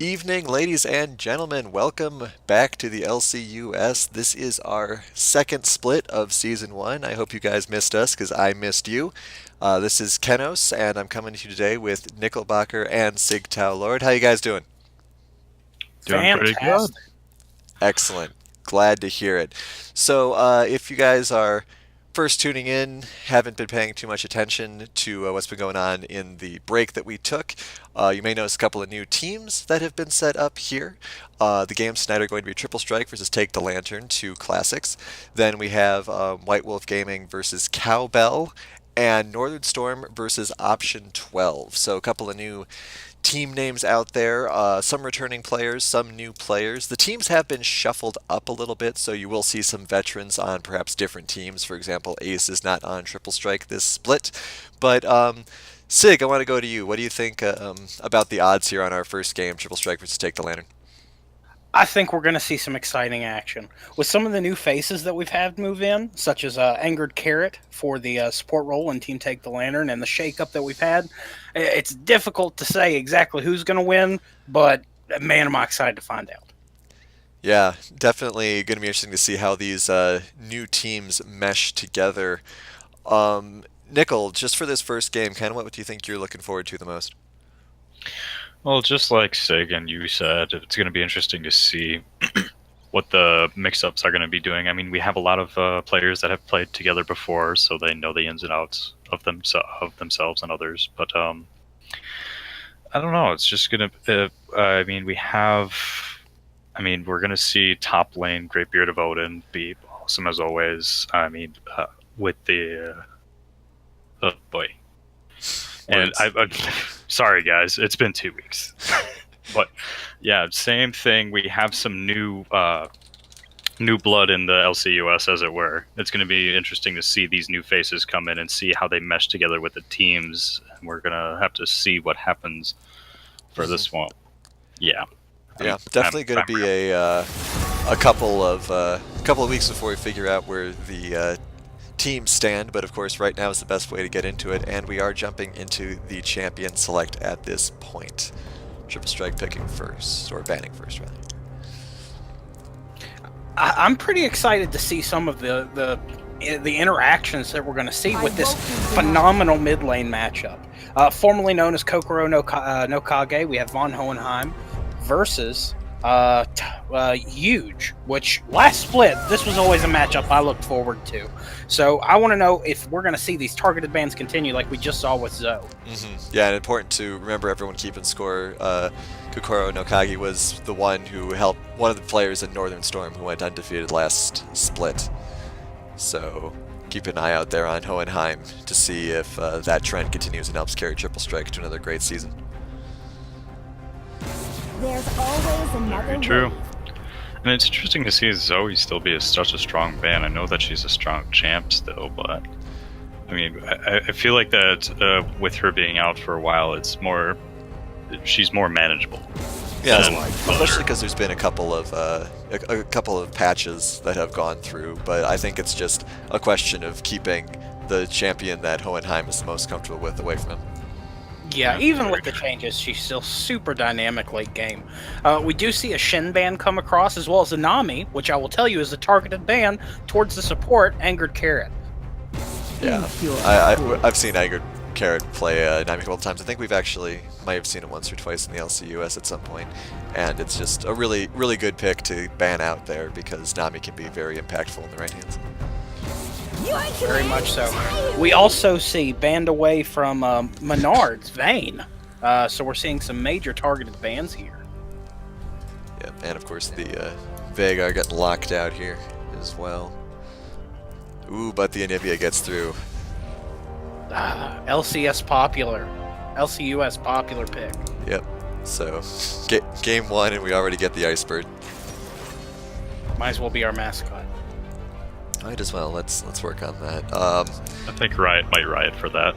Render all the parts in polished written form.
Evening, ladies and gentlemen. Welcome back to the LCUS. This is our second split of Season 1. I hope you guys missed us because I missed you. This is Kenos, and I'm coming to you today with Nickelbacher and Sigtau Lord. How you guys doing? Doing pretty good. Fantastic. Excellent. Glad to hear it. So, if you guys are first tuning in, haven't been paying too much attention to what's been going on in the break that we took, you may notice a couple of new teams that have been set up here. The games tonight are going to be Triple Strike versus Take the Lantern, two classics. Then we have White Wolf Gaming versus Cowbell, and Northern Storm versus Option 12. So, a couple of new team names out there, some returning players, some new players. The teams have been shuffled up a little bit, so you will see some veterans on perhaps different teams. For example, Ace is not on Triple Strike this split. But Sig, I want to go to you. What do you think about the odds here on our first game, Triple Strike versus Take the Lantern? I think we're going to see some exciting action. With some of the new faces that we've had move in, such as Angered Carrot for the support role in Team Take the Lantern, and the shakeup that we've had, it's difficult to say exactly who's going to win, but man, am I excited to find out. Yeah, definitely going to be interesting to see how these new teams mesh together. Nickel, just for this first game, kind of what do you think you're looking forward to the most? Well, just like Sig and you said, it's going to be interesting to see what the mix-ups are going to be doing. I mean, we have a lot of players that have played together before, so they know the ins and outs of themselves and others. But I don't know. It's just going to. I mean, we have. I mean, we're going to see top lane Greatbeard of Odin be awesome as always. I mean, with the oh boy. And I'm sorry, guys. It's been 2 weeks, but yeah, same thing. We have some new blood in the LCUS, as it were. It's going to be interesting to see these new faces come in and see how they mesh together with the teams. And we're going to have to see what happens for this one. Yeah, Yeah, definitely going to be a couple of weeks before we figure out where the teams stand, but of course right now is the best way to get into it, and we are jumping into the champion select at this point. Triple Strike picking first, or banning first, rather. I'm pretty excited to see some of the interactions that we're going to see with this phenomenal mid lane matchup. Formerly known as Kokoro no Kage, we have Von Hohenheim versus Huge, which last split, this was always a matchup I looked forward to. So I want to know if we're going to see these targeted bans continue like we just saw with Zoe. Yeah, and important to remember everyone keeping score. Kokoro no Kage was the one who helped one of the players in Northern Storm who went undefeated last split. So keep an eye out there on Hohenheim to see if that trend continues and helps carry Triple Strike to another great season. There's always another very true. And it's interesting to see Zoe still be such a strong ban. I know that she's a strong champ still, but I mean, I feel like that with her being out for a while, she's more manageable. Yeah, especially because there's been a couple of patches that have gone through, but I think it's just a question of keeping the champion that Hohenheim is the most comfortable with away from him. Yeah, even with the changes, she's still super dynamic late game. We do see a Shin ban come across, as well as a Nami, which I will tell you is a targeted ban towards the support, Angered Carrot. Yeah, I've seen Angered Carrot play Nami a couple of times. I think might have seen it once or twice in the LCUS at some point, and it's just a really, really good pick to ban out there because Nami can be very impactful in the right hands. Very much so. We also see banned away from Menard's Vayne. So we're seeing some major targeted bans here. Yeah, and of course the Veigar getting locked out here as well. Ooh, but the Anivia gets through. LCUS popular pick. Yep. So, game one, and we already get the Icebird. Might as well be our mascot. Might as well. Let's work on that. I think Riot might riot for that.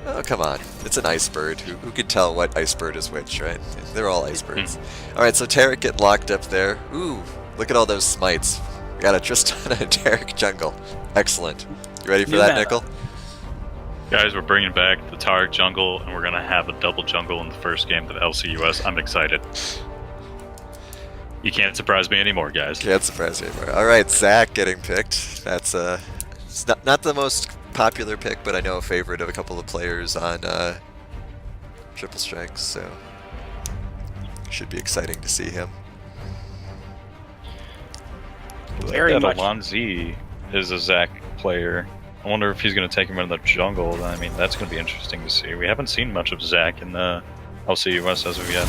Oh, come on. It's an Icebird. Who could tell what Icebird is which, right? They're all Icebirds. Alright, so Tarek getting locked up there. Ooh, look at all those smites. We got a Tristan and a Tarek jungle. Excellent. You ready for that, Nickel? Guys, we're bringing back the Tarek jungle, and we're going to have a double jungle in the first game of the LCUS. I'm excited. You can't surprise me anymore, guys. Can't surprise me anymore. All right, Zach getting picked. That's it's not the most popular pick, but I know a favorite of a couple of players on Triple Strikes, so should be exciting to see him. Very that much. Alonzi is a Zach player. I wonder if he's going to take him into the jungle. I mean, that's going to be interesting to see. We haven't seen much of Zach in the LCUS as of yet.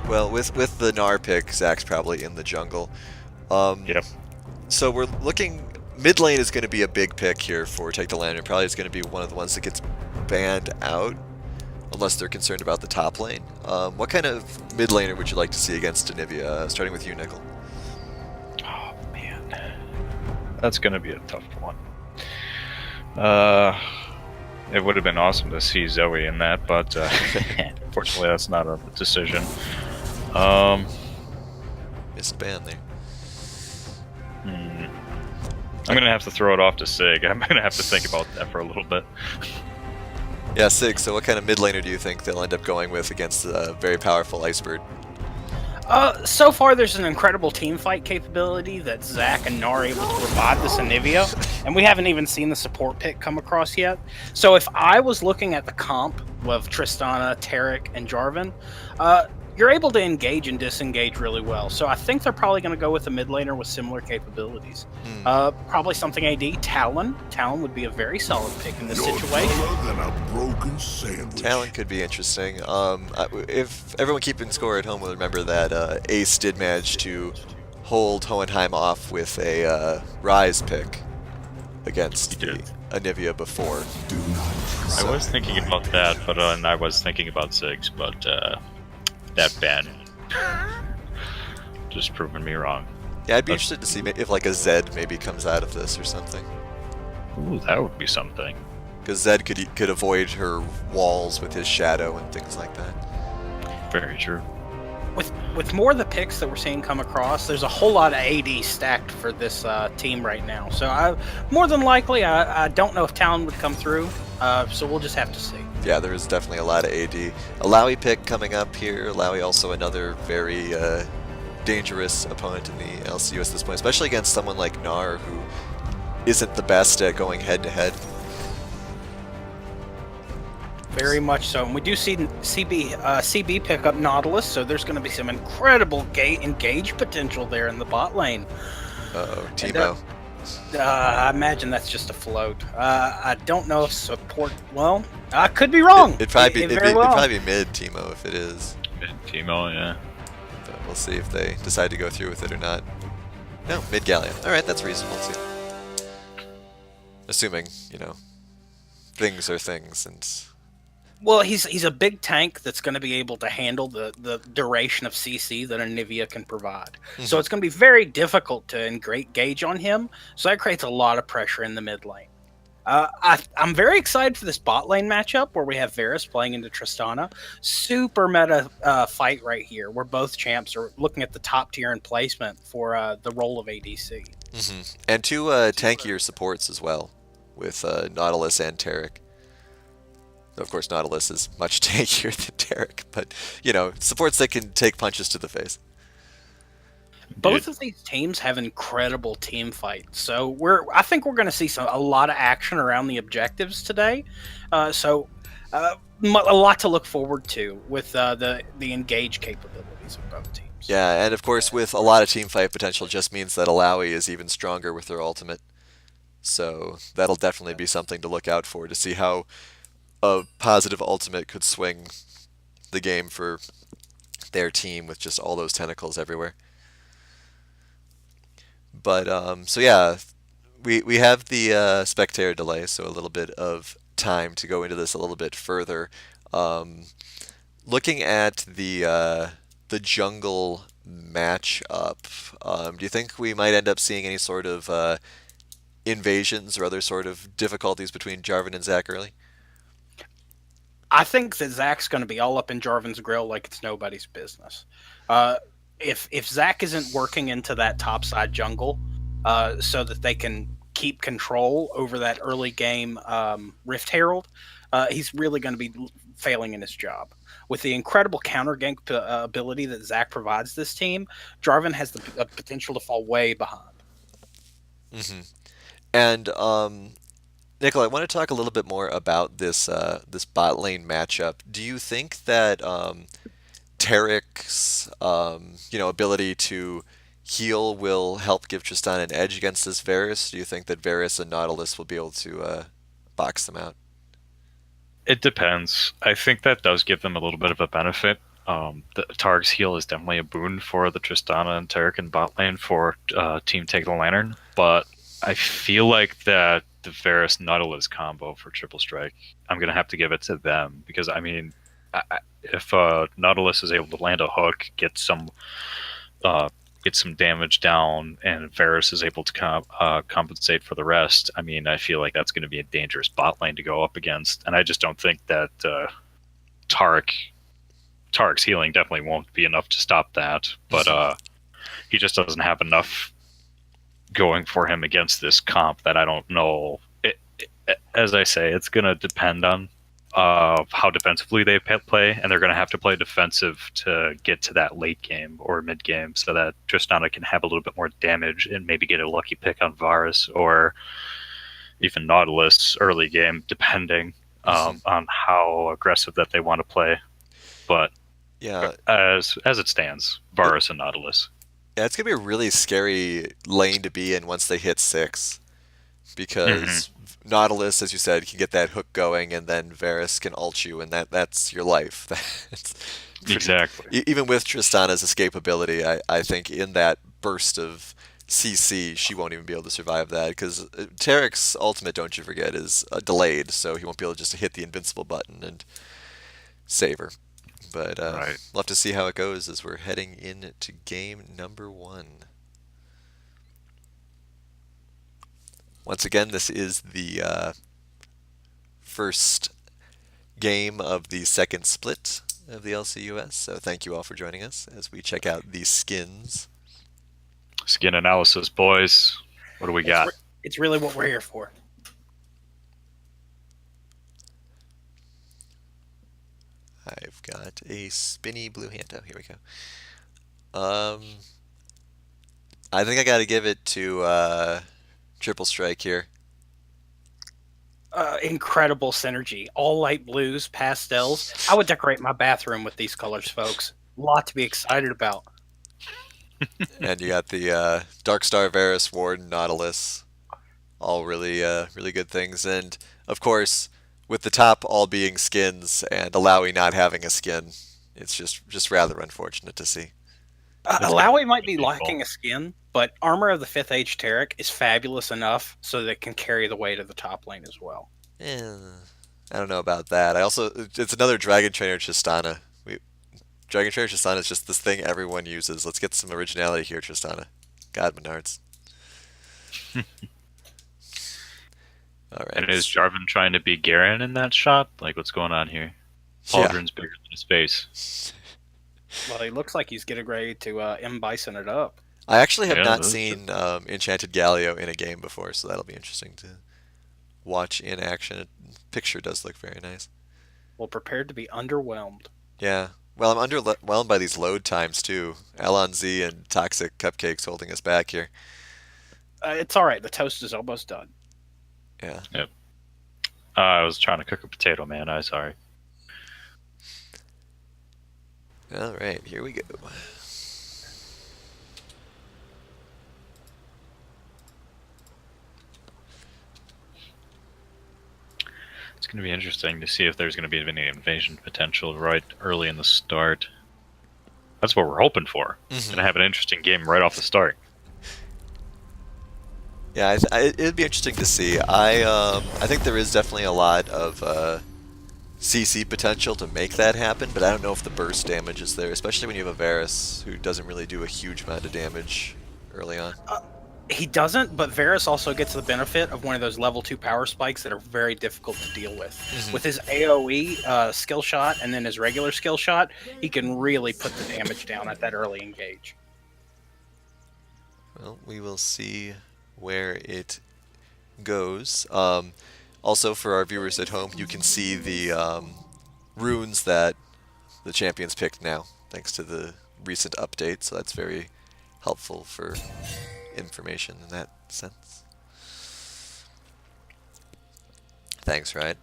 Well, with the Gnar pick, Zach's probably in the jungle. Yep. So we're looking. Mid lane is going to be a big pick here for Take the Lantern. Probably is going to be one of the ones that gets banned out, unless they're concerned about the top lane. What kind of mid laner would you like to see against Anivia? Starting with you, Nickel. Oh, man. That's going to be a tough one. It would have been awesome to see Zoe in that, but unfortunately that's not a decision. Missed ban there. I'm going to have to throw it off to Sig. I'm going to have to think about that for a little bit. Yeah, Sig, so what kind of mid laner do you think they'll end up going with against a very powerful Icebird? So far, there's an incredible team fight capability that Zach and Gnar are able to provide this Anivia, and we haven't even seen the support pick come across yet. So if I was looking at the comp of Tristana, Tarek, and Jarvan, you're able to engage and disengage really well. So I think they're probably going to go with a mid laner with similar capabilities. Probably something AD. Talon. Talon would be a very solid pick in this situation. Than a broken sandwich. Talon could be interesting. If everyone keeping score at home will remember that Ace did manage to hold Hohenheim off with a Rise pick against the Anivia before. I was thinking about that, but and I was thinking about Ziggs, but that ban just proven me wrong. Yeah, I'd be interested to see if like a Zed maybe comes out of this or something. Ooh, that would be something. Because Zed could avoid her walls with his shadow and things like that. Very true. With more of the picks that we're seeing come across, there's a whole lot of AD stacked for this team right now. So more than likely, I don't know if Talon would come through. So we'll just have to see. Yeah, there is definitely a lot of AD. A Lowy pick coming up here. Lowy also another very dangerous opponent in the LCUS at this point, especially against someone like Gnar, who isn't the best at going head-to-head. Very much so. And we do see CB pick up Nautilus, so there's going to be some incredible engage potential there in the bot lane. Uh-oh, Teemo. I imagine that's just a float. I don't know if support... Well, I could be wrong. It'd probably be very well. mid Teemo if it is. Mid Teemo, yeah. But we'll see if they decide to go through with it or not. No, mid Galleon. Alright, that's reasonable too. Assuming, things are things and... Well, he's a big tank that's going to be able to handle the duration of CC that Anivia can provide. So it's going to be very difficult to engage on him. So that creates a lot of pressure in the mid lane. I'm very excited for this bot lane matchup where we have Varus playing into Tristana. Super meta fight right here, where both champs are looking at the top tier in placement for the role of ADC. And two tankier supports as well, with Nautilus and Tarek. Of course, Nautilus is much tankier than Tarek, but, supports that can take punches to the face. Both of these teams have incredible team fights, so I think we're going to see a lot of action around the objectives today. So a lot to look forward to with the engage capabilities of both teams. Yeah, and of course, with a lot of team fight potential, just means that Alawi is even stronger with their ultimate. So that'll definitely be something to look out for, to see how a positive ultimate could swing the game for their team with just all those tentacles everywhere. But so yeah, we have the spectator delay, so a little bit of time to go into this a little bit further. Looking at the jungle matchup, do you think we might end up seeing any sort of invasions or other sort of difficulties between Jarvan and Zach early? I think that Zach's going to be all up in Jarvan's grill like it's nobody's business. If Zach isn't working into that topside jungle so that they can keep control over that early game Rift Herald, he's really going to be failing in his job. With the incredible counter gank ability that Zach provides this team, Jarvan has the potential to fall way behind. Hmm. And Nicola, I want to talk a little bit more about this bot lane matchup. Do you think that Tarek's ability to heal will help give Tristan an edge against this Varus? Do you think that Varus and Nautilus will be able to box them out? It depends. I think that does give them a little bit of a benefit. The Targ's heal is definitely a boon for the Tristana and Taric bot lane for Team Take the Lantern, but I feel like that the Varus Nautilus combo for Triple Strike, I'm gonna have to give it to them because I mean, if Nautilus is able to land a hook, get some damage down, and Varus is able to compensate for the rest, I mean, I feel like that's going to be a dangerous bot lane to go up against, and I just don't think that Tarek's healing definitely won't be enough to stop that, but he just doesn't have enough going for him against this comp that I don't know. As I say, it's going to depend on how defensively they play, and they're going to have to play defensive to get to that late game or mid game so that Tristana can have a little bit more damage and maybe get a lucky pick on Varus or even Nautilus early game, depending on how aggressive that they want to play. But Yeah, as it stands, Varus and Nautilus. yeah, it's gonna be a really scary lane to be in once they hit 6, because Nautilus, as you said, can get that hook going, and then Varus can ult you, and that's your life. That's Exactly. even with Tristana's escapability, I think in that burst of CC, she won't even be able to survive that, because Tarek's ultimate, don't you forget, is delayed, so he won't be able just to hit the invincible button and save her. But Right. we'll have to see how it goes as we're heading into game number 1. Once again, this is the first game of the second split of the LCUS, so thank you all for joining us as we check out these skins. Skin analysis, boys. What do we got? It's really what we're here for. I've got a spinny blue Hanto. Here we go. I think I got to give it to Triple Strike here. Incredible synergy. All light blues, pastels. I would decorate my bathroom with these colors, folks. A lot to be excited about. And you got the Darkstar, Varus, Warden, Nautilus. All really, really good things. And, of course, with the top all being skins and Alawi not having a skin, it's just rather unfortunate to see. Alawi might be lacking a skin, but Armor of the 5th Age Taric is fabulous enough so that it can carry the weight of the top lane as well. I don't know about that. It's another Dragon Trainer Tristana. Dragon Trainer Tristana is just this thing everyone uses. Let's get some originality here, Tristana. God, Menards. All right. And is Jarvan trying to be Garen in that shot? Like, what's going on here? Pauldron's bigger than his face. Well, he looks like he's getting ready to M. Bison it up. I actually have Yeah, not that's seen Enchanted Galio in a game before, so that'll be interesting to watch in action. Picture does look very nice. Well, prepared to be underwhelmed. Yeah. Well, I'm underwhelmed by these load times, too. Alon Z and Toxic Cupcakes holding us back here. It's all right. The toast is almost done. Yeah. Yep. I was trying to cook a potato, man. I'm sorry. All right, here we go. It's going to be interesting to see if there's going to be any invasion potential right early in the start. That's what we're hoping for. Going to have an interesting game right off the start. Yeah, it'd be interesting to see. I think there is definitely a lot of CC potential to make that happen, but I don't know if the burst damage is there, especially when you have a Varus who doesn't really do a huge amount of damage early on. He doesn't, but Varus also gets the benefit of one of those level 2 power spikes that are very difficult to deal with. With his AoE skill shot and then his regular skill shot, he can really put the damage down at that early engage. Well, we will see where it goes. Also, for our viewers at home, you can see the runes that the champions picked now, thanks to the recent update, so that's very helpful for information in that sense. Thanks, right?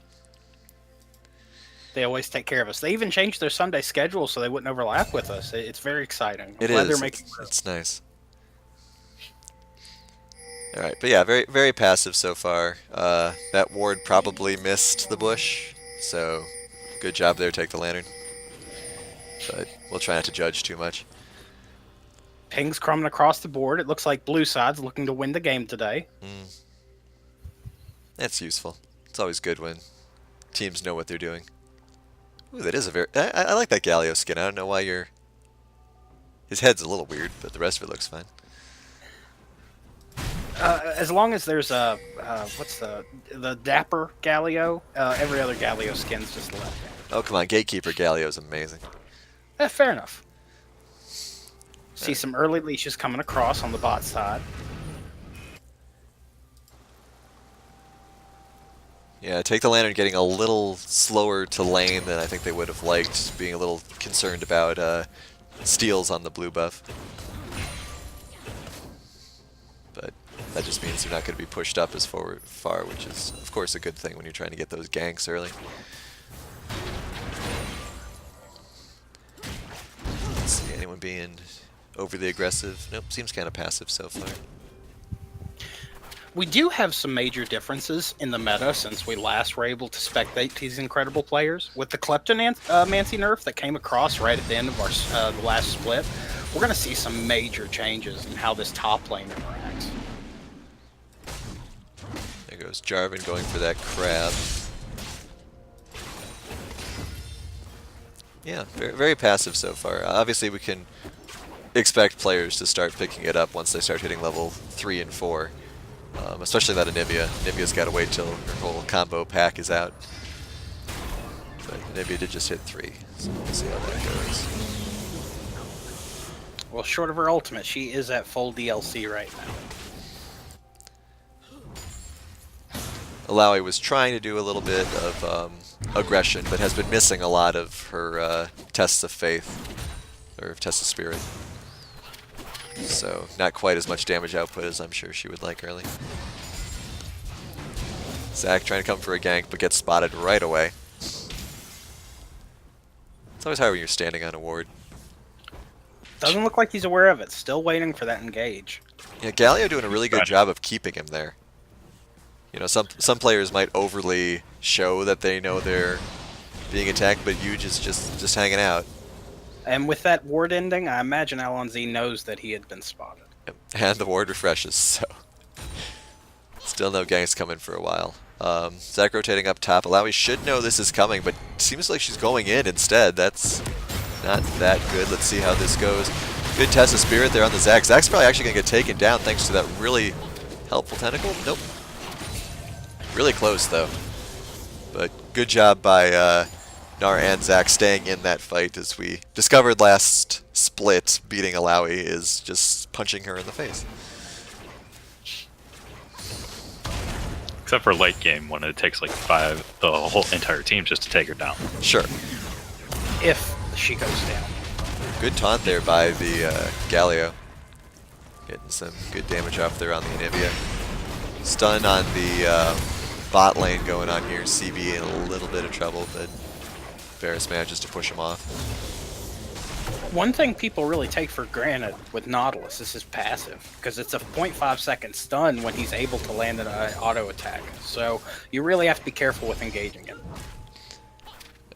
They always take care of us. They even changed their Sunday schedule so they wouldn't overlap with us. It's very exciting. It Glad they're is. making It's nice. All right, but yeah, very very passive so far. That ward probably missed the bush, so good job there. Take the lantern, but we'll try not to judge too much. pings crumbing across the board. It looks like blue side's looking to win the game today. That's useful. It's always good when teams know what they're doing. Ooh, that is a very... I like that Galio skin. I don't know why you're... His head's a little weird, but the rest of it looks fine. As long as there's a what's the dapper Galio, every other Galio skin's just left. Oh, come on. Gatekeeper Galio's amazing. Fair enough. See some early leashes coming across on the bot side. Yeah, Take the Lantern getting a little slower to lane than I think they would have liked, being a little concerned about steals on the blue buff. But that just means they're not going to be pushed up as far, which is, of course, a good thing when you're trying to get those ganks early. Let's see, anyone being overly aggressive? Nope, seems kind of passive so far. We do have some major differences in the meta since we last were able to spectate these incredible players. With the Kleptomancy nerf that came across right at the end of our the last split, we're going to see some major changes in how this top lane interacts. There goes Jarvan going for that crab. Yeah, very, very passive so far. Obviously, we can expect players to start picking it up once they start hitting level 3 and 4. Especially that Anivia. Anivia's got to wait till her whole combo pack is out. But Anivia did just hit 3, so we'll see how that goes. Well, short of her ultimate, she is at full DLC right now. Alawi was trying to do a little bit of aggression, but has been missing a lot of her tests of faith, or tests of spirit. So, not quite as much damage output as I'm sure she would like early. Zach trying to come for a gank, but gets spotted right away. It's always hard when you're standing on a ward. Doesn't look like he's aware of it. Still waiting for that engage. Yeah, Galio doing a really good job of keeping him there. You know, some players might overly show that they know they're being attacked, but Yuge is just hanging out. And with that ward ending, I imagine Alonz knows that he had been spotted. And the ward refreshes, so still no ganks coming for a while. Zach rotating up top. Alawi should know this is coming, but seems like she's going in instead. That's not that good. Let's see how this goes. Good test of spirit there on the Zach. Zach's probably actually going to get taken down thanks to that really helpful tentacle. Nope. Really close, though. But good job by Nar and Zach staying in that fight, as we discovered last split. Beating Alawi is just punching her in the face. Except for late game when it takes like the whole entire team just to take her down. Sure. If she goes down. Good taunt there by the Galio. Getting some good damage off there on the Anivia. Stun on the bot lane going on here. CB in a little bit of trouble, but Varus manages to push him off. One thing people really take for granted with Nautilus is his passive, because it's a 0.5 second stun when he's able to land an auto attack. So you really have to be careful with engaging him.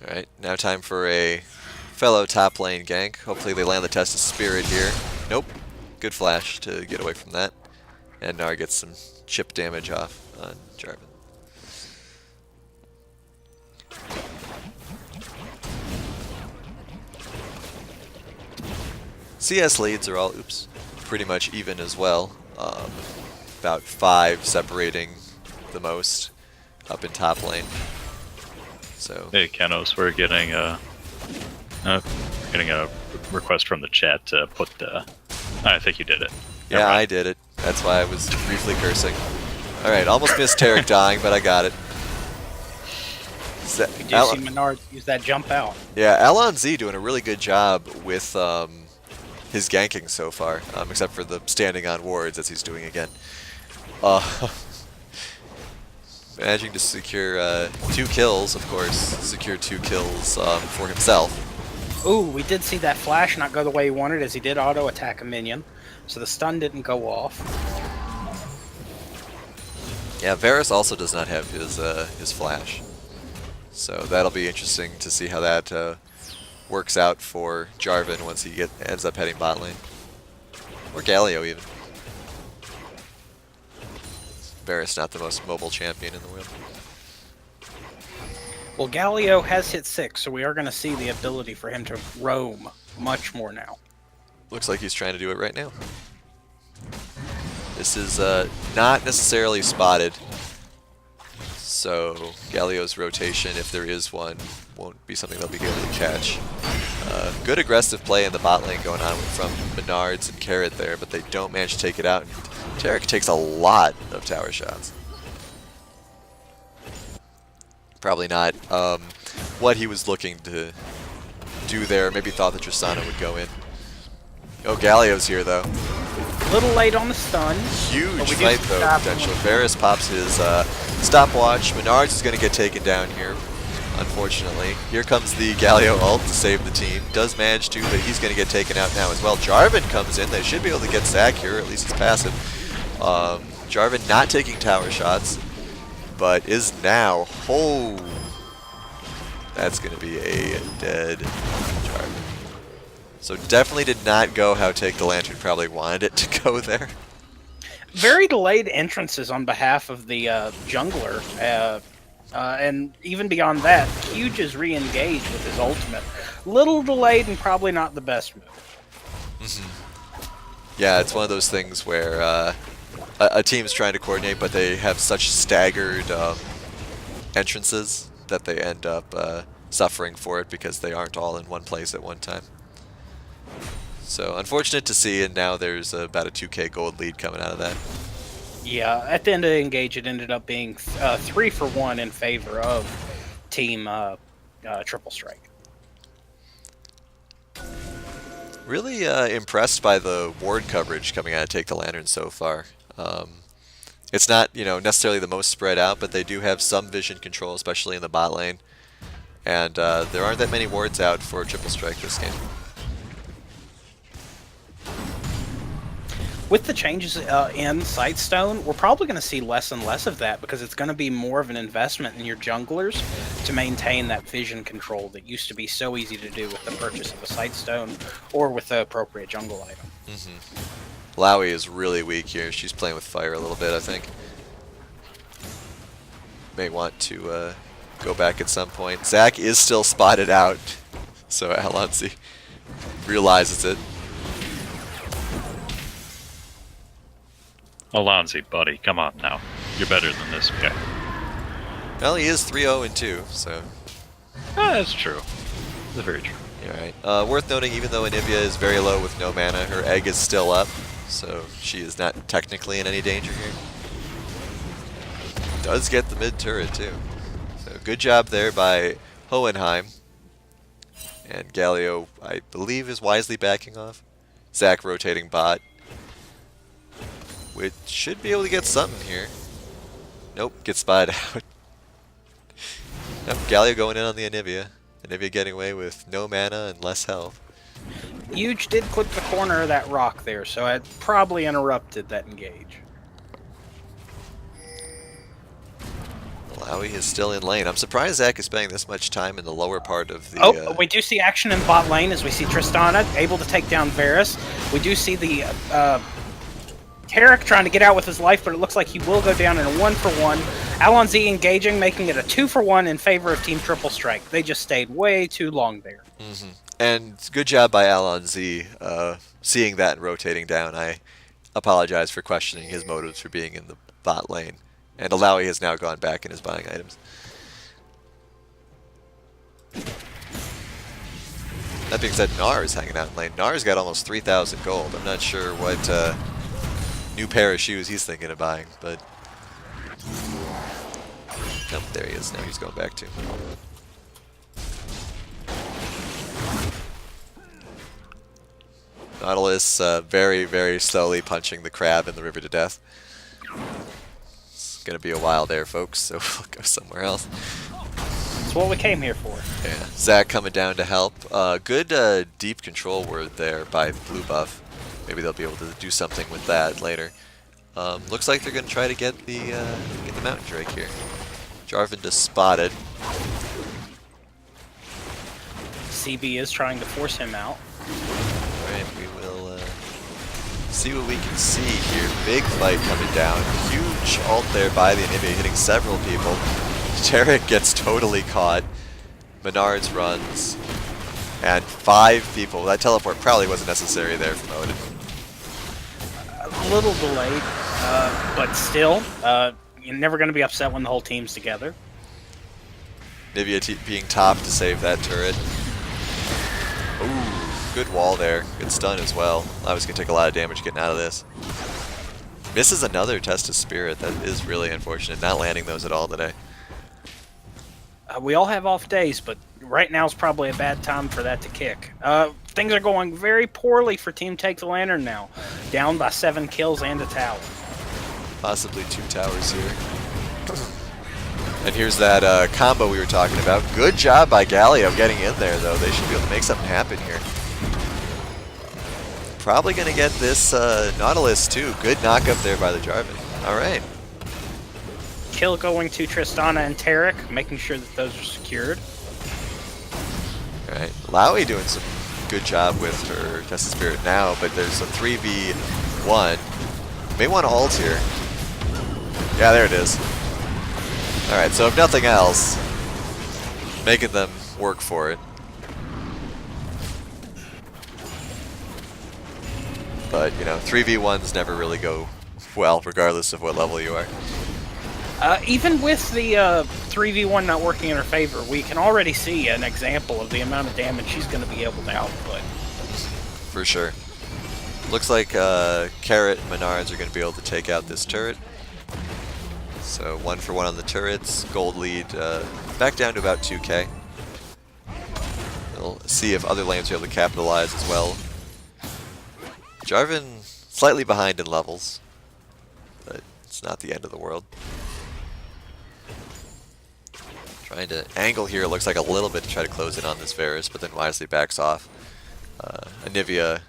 Alright, now time for a fellow top lane gank. Hopefully they land the test of spirit here. Nope. Good flash to get away from that. And Nar gets some chip damage off on Jarvan. CS leads are all, pretty much even as well. About 5 separating the most up in top lane. So. Hey, Kenos, we're getting a request from the chat to put the. I think you did it. Yeah, I did it. That's why I was briefly cursing. Alright, almost missed Tarek dying, but I got it. We do see Menard use that jump out. Yeah, Alon Z doing a really good job with his ganking so far, except for the standing on wards as he's doing again. Managing to secure 2 kills, of course. Secure 2 kills for himself. Ooh, we did see that flash not go the way he wanted as he did auto attack a minion. So the stun didn't go off. Yeah, Varus also does not have his flash. So that'll be interesting to see how that works out for Jarvan once he ends up heading bot lane. Or Galio even. Varus not the most mobile champion in the world. Well, Galio has hit 6, so we are going to see the ability for him to roam much more now. Looks like he's trying to do it right now. This is not necessarily spotted. So Galio's rotation, if there is one, won't be something they'll be able to catch. Good aggressive play in the bot lane going on from Menards and Carrot there, but they don't manage to take it out. And Tarek takes a lot of tower shots. Probably not what he was looking to do there. Maybe thought that Tristana would go in. Oh, Galio's here though. A little late on the stun. Huge fight though, potential. Varus pops his stopwatch. Menards is going to get taken down here, unfortunately. Here comes the Galio ult to save the team. Does manage to, but he's going to get taken out now as well. Jarvan comes in. They should be able to get Zac here, at least it's passive. Jarvan not taking tower shots, but is now... Oh! That's going to be a dead Jarvan. So definitely did not go how Take the Lantern probably wanted it to go there. Very delayed entrances on behalf of the jungler. And even beyond that, Huge is re-engaged with his ultimate. Little delayed and probably not the best move. Yeah, it's one of those things where a team's trying to coordinate, but they have such staggered entrances that they end up suffering for it because they aren't all in one place at one time. So unfortunate to see, and now there's about a 2k gold lead coming out of that. Yeah, at the end of the engage, it ended up being 3-for-1 in favor of Team Triple Strike. Really impressed by the ward coverage coming out of Take the Lantern so far. It's not, necessarily the most spread out, but they do have some vision control, especially in the bot lane. And there aren't that many wards out for Triple Strike this game. With the changes in Sightstone, we're probably going to see less and less of that because it's going to be more of an investment in your junglers to maintain that vision control that used to be so easy to do with the purchase of a Sightstone or with the appropriate jungle item. Lowy is really weak here. She's playing with fire a little bit, I think. May want to go back at some point. Zac is still spotted out, so Alonzi realizes it. Alonzi, buddy, come on now. You're better than this guy. Well, he is 3-0-2, so... That's true. That's very true. Alright. Worth noting, even though Anivia is very low with no mana, her egg is still up, so she is not technically in any danger here. Does get the mid turret, too. So good job there by Hohenheim. And Galio, I believe, is wisely backing off. Zac rotating bot. Which should be able to get something here. Nope, gets spotted out. Nope, Galio going in on the Anivia. Anivia getting away with no mana and less health. Huge did clip the corner of that rock there, so it probably interrupted that engage. Lowy is still in lane. I'm surprised Zac is spending this much time in the lower part of the... Oh, we do see action in bot lane as we see Tristana able to take down Varus. We do see the Tarek trying to get out with his life, but it looks like he will go down in a 1-for-1. Alonzi engaging, making it a 2-for-1 in favor of Team Triple Strike. They just stayed way too long there. And good job by Alonzi seeing that and rotating down. I apologize for questioning his motives for being in the bot lane. And Alawi has now gone back and is buying items. That being said, Gnar is hanging out in lane. Gnar's got almost 3,000 gold. I'm not sure what new pair of shoes he's thinking of buying, but Nope, there he is. Now he's going back to. Nautilus very, very slowly punching the crab in the river to death. It's going to be a while there, folks, so we'll go somewhere else. That's what we came here for. Yeah, Zach coming down to help. Good deep control word there by blue buff. Maybe they'll be able to do something with that later. Looks like they're going to try to get the Mountain Drake here. Jarvan just spotted. CB is trying to force him out. Alright, we will see what we can see here. Big fight coming down. Huge ult there by the Anivia, hitting several people. Tarek gets totally caught. Menards runs. And 5 people. That teleport probably wasn't necessary there from Odin. A little delayed, but still, you're never going to be upset when the whole team's together. Nivea being top to save that turret. Ooh, good wall there. Good stun as well. I was going to take a lot of damage getting out of this. Misses another test of spirit. That is really unfortunate. Not landing those at all today. We all have off days, but right now is probably a bad time for that to kick. Things are going very poorly for Team Take the Lantern now. Down by 7 kills and a tower. Possibly 2 towers here. And here's that combo we were talking about. Good job by Galio getting in there, though. They should be able to make something happen here. Probably going to get this Nautilus, too. Good knock up there by the Jarvan. All right. Kill going to Tristana and Tarek, making sure that those are secured. All right. Lowy doing some good job with her Test of Spirit now, but there's a 3v1. May want to ult here. Yeah, there it is. Alright, so if nothing else, making them work for it. But, you know, 3v1s never really go well, regardless of what level you are. Even with the 3v1 not working in her favor, we can already see an example of the amount of damage she's going to be able to output. For sure. Looks like Carrot and Menards are going to be able to take out this turret. So 1 for 1 on the turrets. Gold lead back down to about 2k. We'll see if other lanes are able to capitalize as well. Jarvan slightly behind in levels, but it's not the end of the world. Trying to angle here, looks like a little bit to try to close in on this Varus, but then wisely backs off. Anivia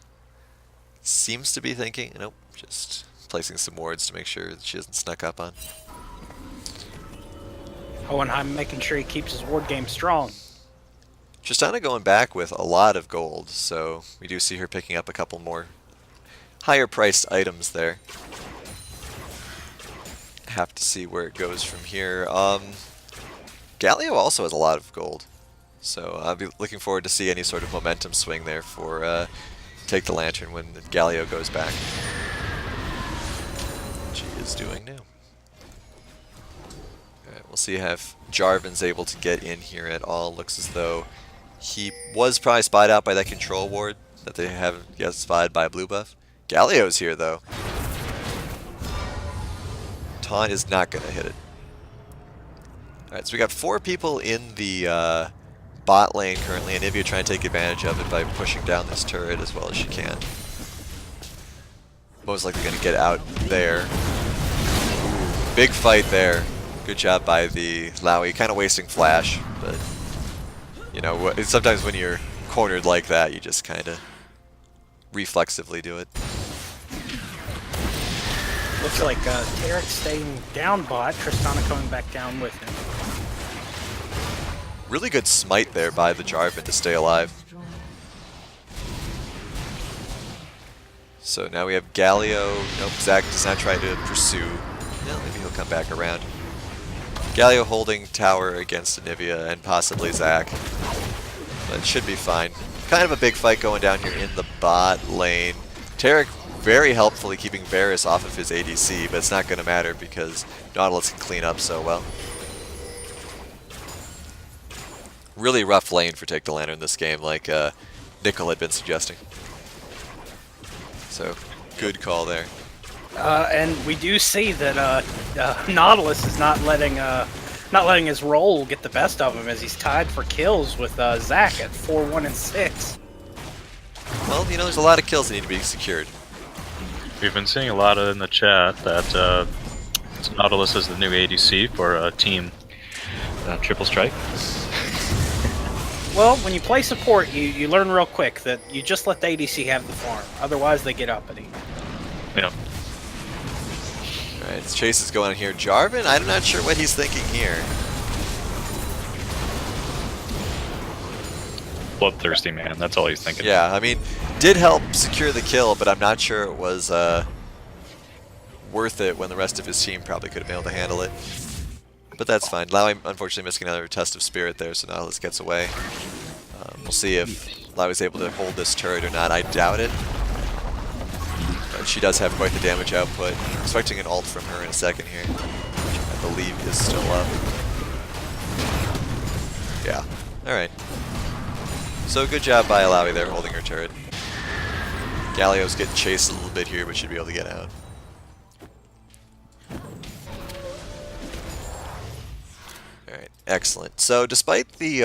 seems to be thinking, nope, just placing some wards to make sure that she isn't snuck up on. Hohenheim making sure he keeps his ward game strong. Tristana going back with a lot of gold, so we do see her picking up a couple more higher priced items there. Have to see where it goes from here. Galio also has a lot of gold, so I'll be looking forward to see any sort of momentum swing there for Take the Lantern when Galio goes back. She is doing now. Alright, we'll see if Jarvan's able to get in here at all. Looks as though he was probably spied out by that control ward that they haven't yet spied by blue buff. Galio's here though. Taunt is not going to hit it. Alright, so we got 4 people in the bot lane currently, and Anivia trying to take advantage of it by pushing down this turret as well as she can. Most likely going to get out there. Ooh, big fight there. Good job by the Lowy. Kind of wasting flash, but you know, sometimes when you're cornered like that, you just kind of reflexively do it. Looks like Tarek staying down bot, Tristana coming back down with him. Really good smite there by the Jarvan to stay alive. So now we have Galio. Nope, Zach does not try to pursue. No, maybe he'll come back around. Galio holding tower against Anivia and possibly Zach. But it should be fine. Kind of a big fight going down here in the bot lane. Tarek very helpfully keeping Varus off of his ADC, but it's not going to matter because Nautilus can clean up so well. Really rough lane for Take the Lantern this game, like Nickel had been suggesting. So, good call there. And we do see that Nautilus is not letting his roll get the best of him, as he's tied for kills with Zach at 4-1 and 6. Well, you know, there's a lot of kills that need to be secured. We've been seeing a lot in the chat that Nautilus is the new ADC for Team Triple Strike. Well, when you play support, you learn real quick that you just let the ADC have the farm. Otherwise, they get uppity. Yeah. Alright, Chase is going on here. Jarvan, I'm not sure what he's thinking here. Bloodthirsty man, that's all he's thinking. Yeah, I mean, did help secure the kill, but I'm not sure it was worth it when the rest of his team probably could have been able to handle it. But that's fine. Lowy unfortunately missing another test of spirit there, so Nautilus gets away. We'll see if Lowy's able to hold this turret or not. I doubt it. But she does have quite the damage output. I'm expecting an ult from her in a second here, which I believe is still up. Yeah. Alright. So good job by Lowy there holding her turret. Galio's getting chased a little bit here, but should be able to get out. Alright, excellent. So despite the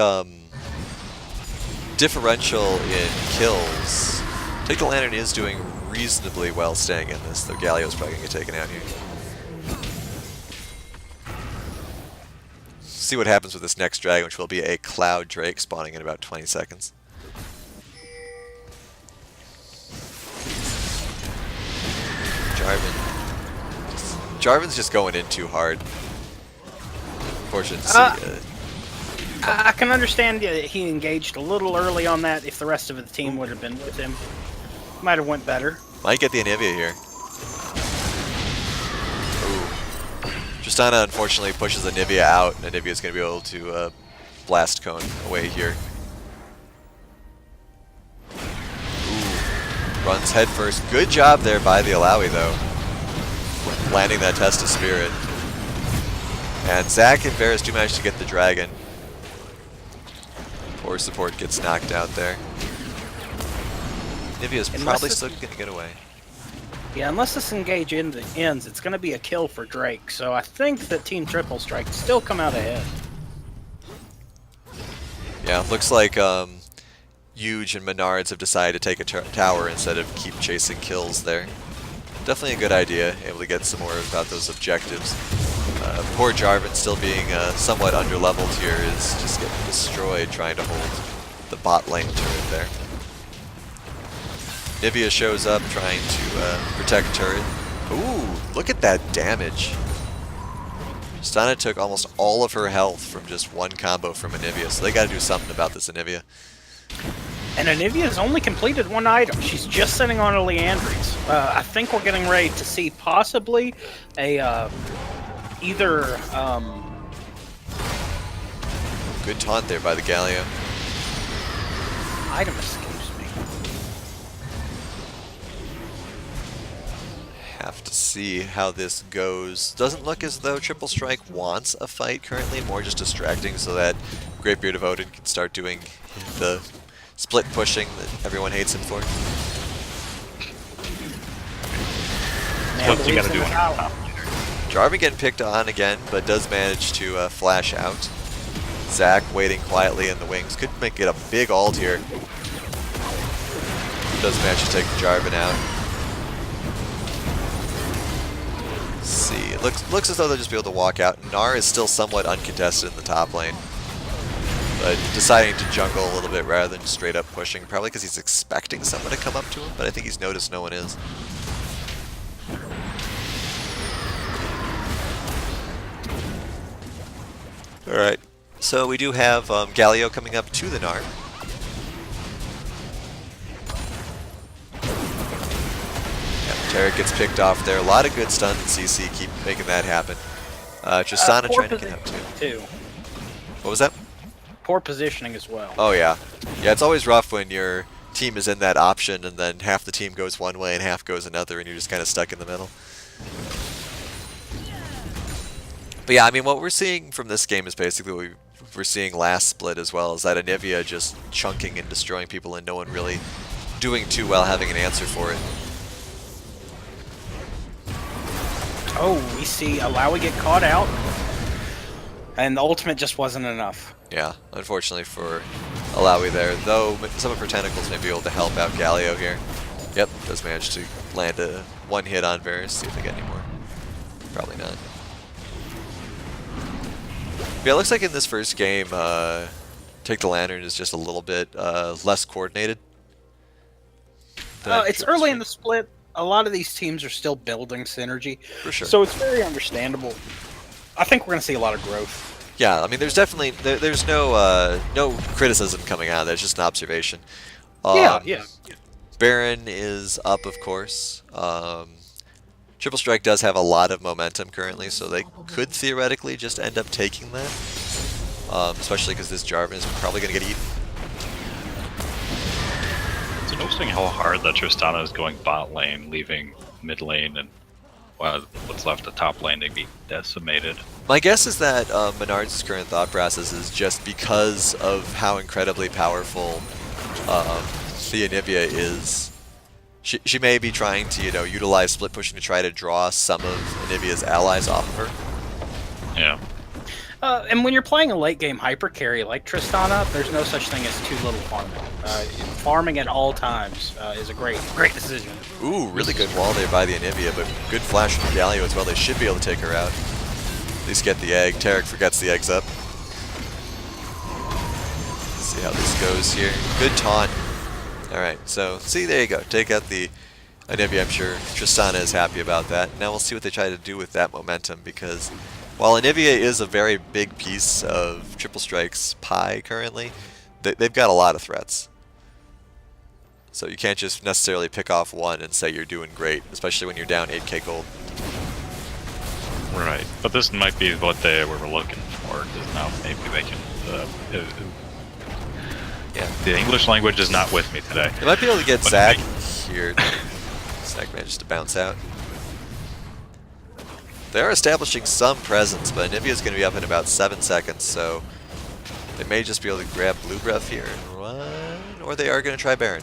differential in kills, Take the Lantern is doing reasonably well staying in this, though Galio's probably going to get taken out here. See what happens with this next dragon, which will be a Cloud Drake spawning in about 20 seconds. Jarvan's just going in too hard. Fortunate to see. I can understand that he engaged a little early on that. If the rest of the team would have been with him, might have went better. Might get the Anivia here. Ooh. Tristana unfortunately pushes Anivia out, and Anivia's going to be able to blast cone away here. Ooh. Runs head first. Good job there by the Alawi though. Landing that test of spirit. And Zac and Varus do manage to get the dragon. Poor support gets knocked out there. Nivea's probably still going to get away. Yeah, unless this engage ends, it's going to be a kill for Drake. So I think that Team Triple Strike still come out ahead. Yeah, looks like Huge and Menards have decided to take a tower instead of keep chasing kills there. Definitely a good idea, able to get some more about those objectives. Poor Jarvan still being somewhat underleveled here is just getting destroyed trying to hold the bot lane turret there. Nivea shows up trying to protect turret. Ooh, look at that damage. Stana took almost all of her health from just one combo from Anivia, so they gotta do something about this Anivia. And Anivia's only completed one item. She's just sitting on a Leandries. I think we're getting ready to see possibly a either good taunt there by the Galio. Item escapes me. Have to see how this goes. Doesn't look as though Triple Strike wants a fight currently, more just distracting so that Greatbeard of Odin can start doing the split pushing that everyone hates him for. What you gotta do on your top. Jarvan getting picked on again, but does manage to flash out. Zac waiting quietly in the wings. Could make it a big ult here. Does manage to take Jarvan out. Let's see. It looks as though they'll just be able to walk out. Gnar is still somewhat uncontested in the top lane, but deciding to jungle a little bit rather than straight up pushing, probably because he's expecting someone to come up to him, but I think he's noticed no one is. Alright, so we do have Galio coming up to the Gnar. Yeah, Taric gets picked off there. A lot of good stuns in CC, keep making that happen. Tristana trying to get up too. What was that? Poor positioning as well. Oh yeah. Yeah, it's always rough when your team is in that option and then half the team goes one way and half goes another and you're just kind of stuck in the middle. But yeah, I mean, what we're seeing from this game is basically what we're seeing last split as well, is that Anivia just chunking and destroying people and no one really doing too well having an answer for it. Oh, we see Alawi get caught out, and the ultimate just wasn't enough. Yeah, unfortunately for Alawi there, though some of her tentacles may be able to help out Galio here. Yep, does manage to land a one hit on Varus. See if they get any more. Probably not. Yeah, it looks like in this first game, Take the Lantern is just a little bit less coordinated. It's early in the split. A lot of these teams are still building synergy. For sure. So it's very understandable. I think we're going to see a lot of growth. Yeah, I mean, there's definitely there's no no criticism coming out of that. It's just an observation. Yeah. Baron is up, of course. Triple Strike does have a lot of momentum currently, so they could theoretically just end up taking that. Especially because this Jarvan is probably going to get eaten. It's interesting how hard that Tristana is going bot lane, leaving mid lane, and what's left of top lane to be decimated. My guess is that Menard's current thought process is just because of how incredibly powerful the Anivia is. She may be trying to, utilize split pushing to try to draw some of Anivia's allies off of her. Yeah. And when you're playing a late game hyper carry like Tristana, there's no such thing as too little farming. Farming at all times is a great decision. Ooh, really good wall there by the Anivia, but good flash from Galio as well. They should be able to take her out. At least get the egg. Tarek forgets the eggs up. Let's see how this goes here. Good taunt. Alright, so see, there you go. Take out the Anivia. I'm sure Tristana is happy about that. Now we'll see what they try to do with that momentum, because while Anivia is a very big piece of Triple Strike's pie currently, they've got a lot of threats. So you can't just necessarily pick off one and say you're doing great, especially when you're down 8k gold. Right, but this might be what they were looking for, because now maybe they can... Yeah. The English language is not with me today. They might be able to get But Zach here. Zach managed to bounce out. They're establishing some presence, but Anivia's going to be up in about 7 seconds, so they may just be able to grab Blue Breath here and run, or they are going to try Baron.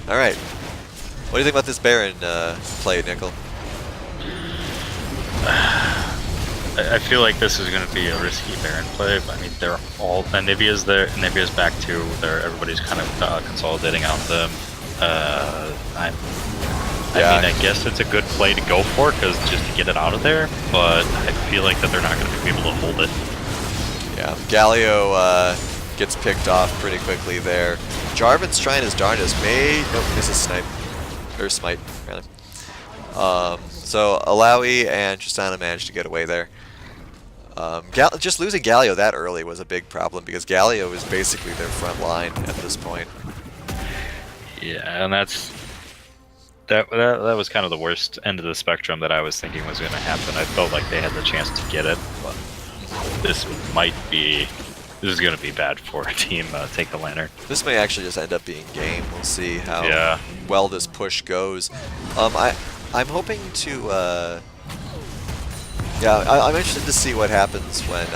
Alright. What do you think about this Baron play, Nickel? I feel like this is going to be a risky Baron play, but I mean, they're all... Anivia's there, Anivia's back too. Everybody's kind of consolidating on them. I mean, I guess it's a good play to go for, because just to get it out of there, but I feel like that they're not going to be able to hold it. Yeah, Galio gets picked off pretty quickly there. Jarvan's trying his darndest. Nope, this is Snipe. Or Smite, rather. So Alawi and Tristana managed to get away there. Just losing Galio that early was a big problem, because Galio is basically their front line at this point. Yeah, and that was kind of the worst end of the spectrum that I was thinking was going to happen. I felt like they had the chance to get it, but this is going to be bad for a team Take the Lantern. This may actually just end up being game. We'll see how well this push goes. I'm hoping to I'm interested to see what happens when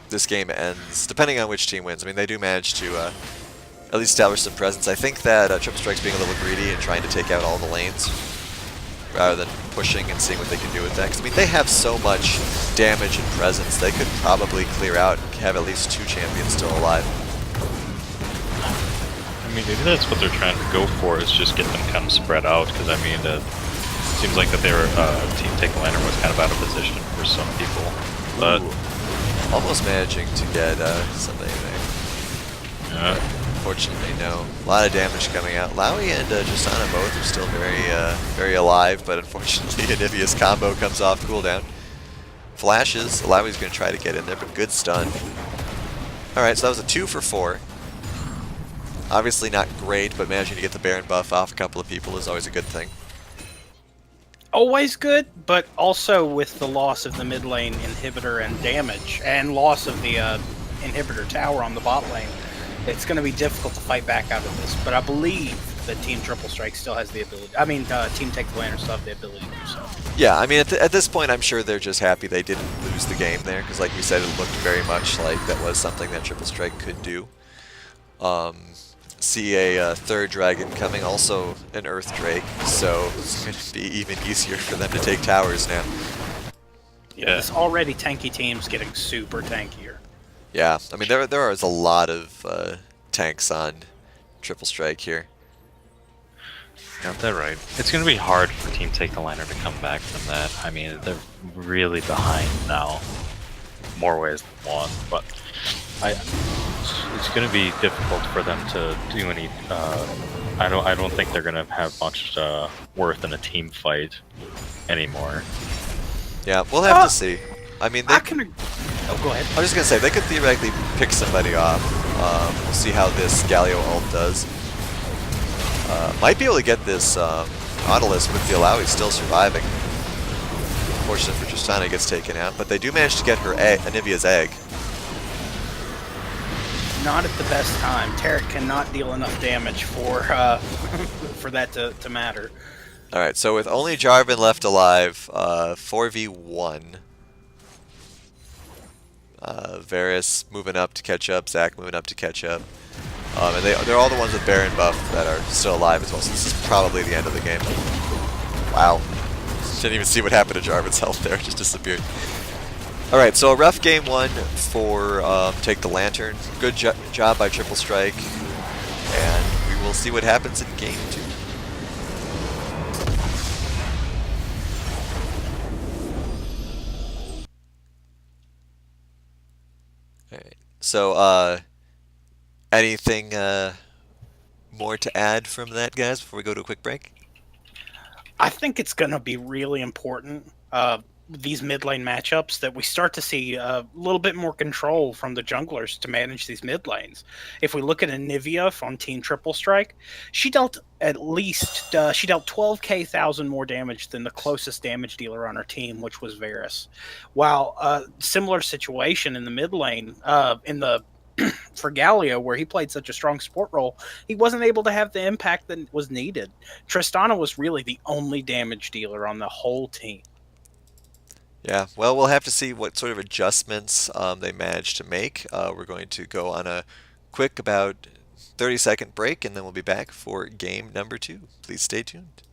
this game ends, depending on which team wins. I mean, they do manage to at least establish some presence. I think that Triple Strike's being a little greedy and trying to take out all the lanes rather than pushing and seeing what they can do with that. 'Cause, I mean, they have so much damage and presence, they could probably clear out and have at least 2 champions still alive. I mean, maybe that's what they're trying to go for, is just get them kind of spread out, because I mean, it seems like that their Team Take the Lantern was kind of out of position for some people. But almost managing to get something there. Unfortunately, no. A lot of damage coming out. Lowy and Tristana both are still very alive, but unfortunately Anivia's combo comes off cooldown. Flashes. Lowy's going to try to get in there, but good stun. Alright, so that was a 2 for 4. Obviously not great, but managing to get the Baron buff off a couple of people is always a good thing. Always good, but also with the loss of the mid lane inhibitor and damage, and loss of the inhibitor tower on the bot lane, it's going to be difficult to fight back out of this. But I believe that Team Triple Strike still has the ability. I mean, Team Take the Lantern still have the ability to do so. Yeah, I mean, at this point, I'm sure they're just happy they didn't lose the game there, because like we said, it looked very much like that was something that Triple Strike could do. see a third dragon coming, also an Earth Drake, so it's going to be even easier for them to take towers now. Yeah, this already tanky team's getting super tankier. Yeah, I mean there is a lot of tanks on Triple Strike here. Got that right. It's going to be hard for Team Take the Liner to come back from that. I mean, they're really behind now, more ways than one. But it's going to be difficult for them to do any. I don't think they're going to have much worth in a team fight anymore. Yeah, we'll have to see. I mean, I can. Oh, go ahead. I was just gonna say they could theoretically pick somebody off. We'll see how this Galio ult does. Might be able to get this Nautilus with the Alawi still surviving. Unfortunate for Tristana, gets taken out, but they do manage to get her egg, Anivia's egg. Not at the best time. Tarek cannot deal enough damage for for that to matter. All right, so with only Jarvan left alive, 4v1. Varus moving up to catch up, Zac moving up to catch up. And they're all the ones with Baron buff that are still alive as well, so this is probably the end of the game. Wow. Didn't even see what happened to Jarvan's health there, just disappeared. Alright, so a rough game one for Take the Lantern. Good job by Triple Strike, and we will see what happens in game two. Alright, so anything more to add from that, guys, before we go to a quick break? I think it's going to be really important, these mid lane matchups, that we start to see a little bit more control from the junglers to manage these mid lanes. If we look at Anivia on Team Triple Strike, she dealt at least, she dealt 12k thousand more damage than the closest damage dealer on her team, which was Varus. While similar situation in the mid lane, in the for Galio, where he played such a strong support role, he wasn't able to have the impact that was needed. Tristana was really the only damage dealer on the whole team. Yeah, well, we'll have to see what sort of adjustments they manage to make. We're going to go on a quick, about 30-second break, and then we'll be back for game number two. Please stay tuned.